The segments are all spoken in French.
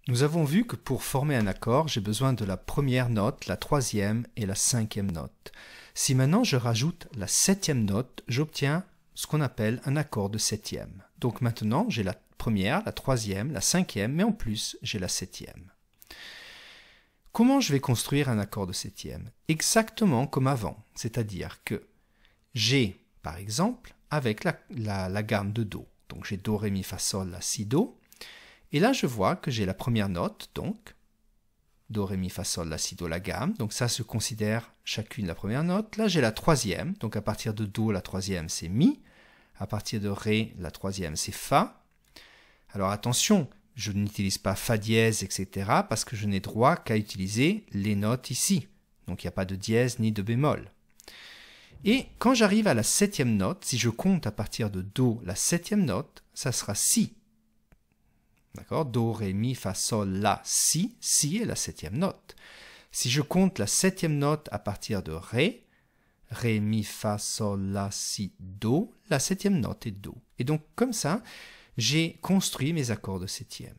Nous avons vu que pour former un accord, j'ai besoin de la première note, la troisième et la cinquième note. Si maintenant je rajoute la septième note, j'obtiens ce qu'on appelle un accord de septième. Donc maintenant, j'ai la première, la troisième, la cinquième, mais en plus, j'ai la septième. Comment je vais construire un accord de septième? Exactement comme avant, c'est-à-dire que j'ai, par exemple, avec la gamme de Do. Donc j'ai Do, Ré, Mi, Fa, Sol, La, Si, Do. Et là, je vois que j'ai la première note, donc Do, Ré, Mi, Fa, Sol, La, Si, Do, la gamme. Donc ça se considère chacune la première note. Là, j'ai la troisième. Donc à partir de Do, la troisième, c'est Mi. À partir de Ré, la troisième, c'est Fa. Alors attention, je n'utilise pas Fa dièse, etc. parce que je n'ai droit qu'à utiliser les notes ici. Donc il n'y a pas de dièse ni de bémol. Et quand j'arrive à la septième note, si je compte à partir de Do, la septième note, ça sera Si. D'accord? Do, Ré, Mi, Fa, Sol, La, Si. Si est la septième note. Si je compte la septième note à partir de Ré, Ré, Mi, Fa, Sol, La, Si, Do, la septième note est Do. Et donc comme ça, j'ai construit mes accords de septième.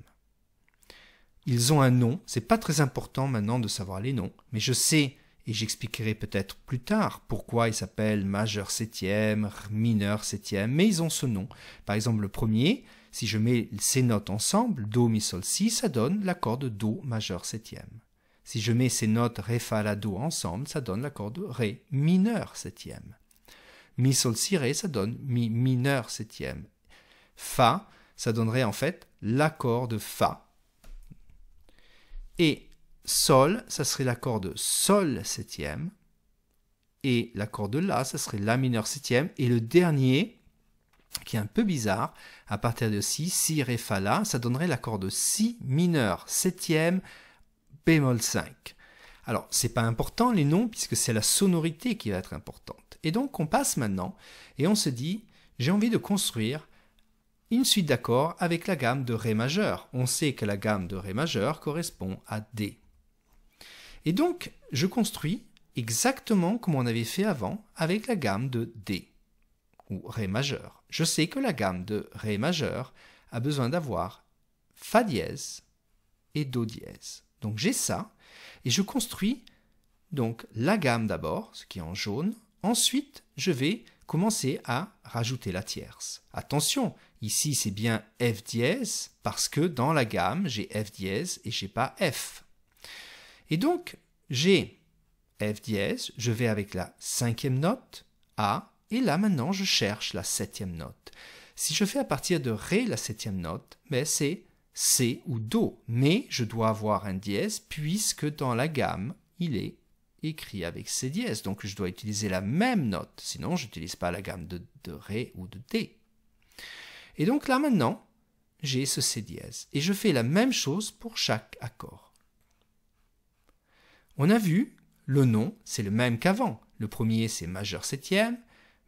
Ils ont un nom. C'est pas très important maintenant de savoir les noms, mais je sais, et j'expliquerai peut-être plus tard pourquoi ils s'appellent majeur septième, mineur septième, mais ils ont ce nom. Par exemple, le premier, si je mets ces notes ensemble, Do, Mi, Sol, Si, ça donne l'accord de Do majeur septième. Si je mets ces notes Ré, Fa, La, Do ensemble, ça donne l'accord de Ré mineur septième. Mi, Sol, Si, Ré, ça donne Mi mineur septième. Fa, ça donnerait en fait l'accord de Fa. Et Sol, ça serait l'accord de Sol septième. Et l'accord de La, ça serait La mineur septième. Et le dernier, qui est un peu bizarre, à partir de Si, Ré, Fa, La, ça donnerait l'accord de Si mineur septième, bémol 5. Alors, c'est pas important les noms, puisque c'est la sonorité qui va être importante. Et donc, on passe maintenant, et on se dit, j'ai envie de construire une suite d'accords avec la gamme de Ré majeur. On sait que la gamme de Ré majeur correspond à D. Et donc, je construis exactement comme on avait fait avant avec la gamme de D, ou Ré majeur. Je sais que la gamme de Ré majeur a besoin d'avoir Fa dièse et Do dièse. Donc j'ai ça, et je construis donc la gamme d'abord, ce qui est en jaune. Ensuite, je vais commencer à rajouter la tierce. Attention, ici c'est bien F dièse, parce que dans la gamme, j'ai F dièse et j'ai pas F. Et donc, j'ai F dièse, je vais avec la cinquième note, A, et là maintenant je cherche la septième note. Si je fais à partir de Ré la septième note, ben c'est C ou Do, mais je dois avoir un dièse puisque dans la gamme, il est écrit avec C dièse, donc je dois utiliser la même note, sinon je n'utilise pas la gamme de Ré ou de D. Et donc là maintenant, j'ai ce C dièse, et je fais la même chose pour chaque accord. On a vu, le nom, c'est le même qu'avant. Le premier, c'est majeur septième,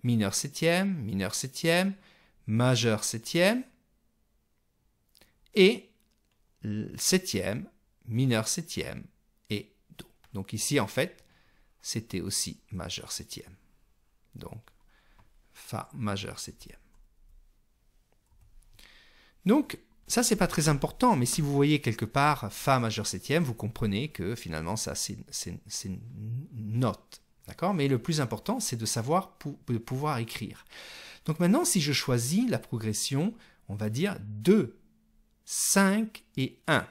mineur septième, majeur septième, et septième, mineur septième et Do. Donc ici, en fait, c'était aussi majeur septième. Donc, Fa majeur septième. Donc, ça, c'est pas très important, mais si vous voyez quelque part Fa majeur septième, vous comprenez que finalement, ça, c'est une note. D'accord? Mais le plus important, c'est de savoir, de pouvoir écrire. Donc maintenant, si je choisis la progression, on va dire 2, 5 et 1.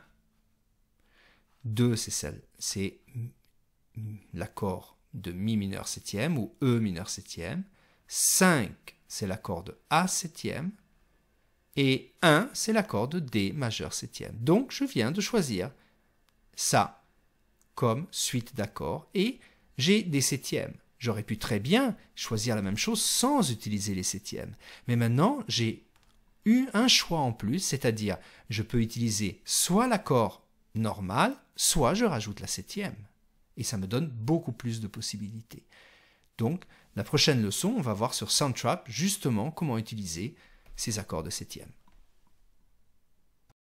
2, c'est l'accord de Mi mineur septième ou E mineur septième. 5, c'est l'accord de A septième. Et 1, c'est l'accord de D majeur septième. Donc, je viens de choisir ça comme suite d'accords et j'ai des septièmes. J'aurais pu très bien choisir la même chose sans utiliser les septièmes. Mais maintenant, j'ai eu un choix en plus, c'est-à-dire je peux utiliser soit l'accord normal, soit je rajoute la septième. Et ça me donne beaucoup plus de possibilités. Donc, la prochaine leçon, on va voir sur Soundtrap justement comment utiliser ces accords de septième.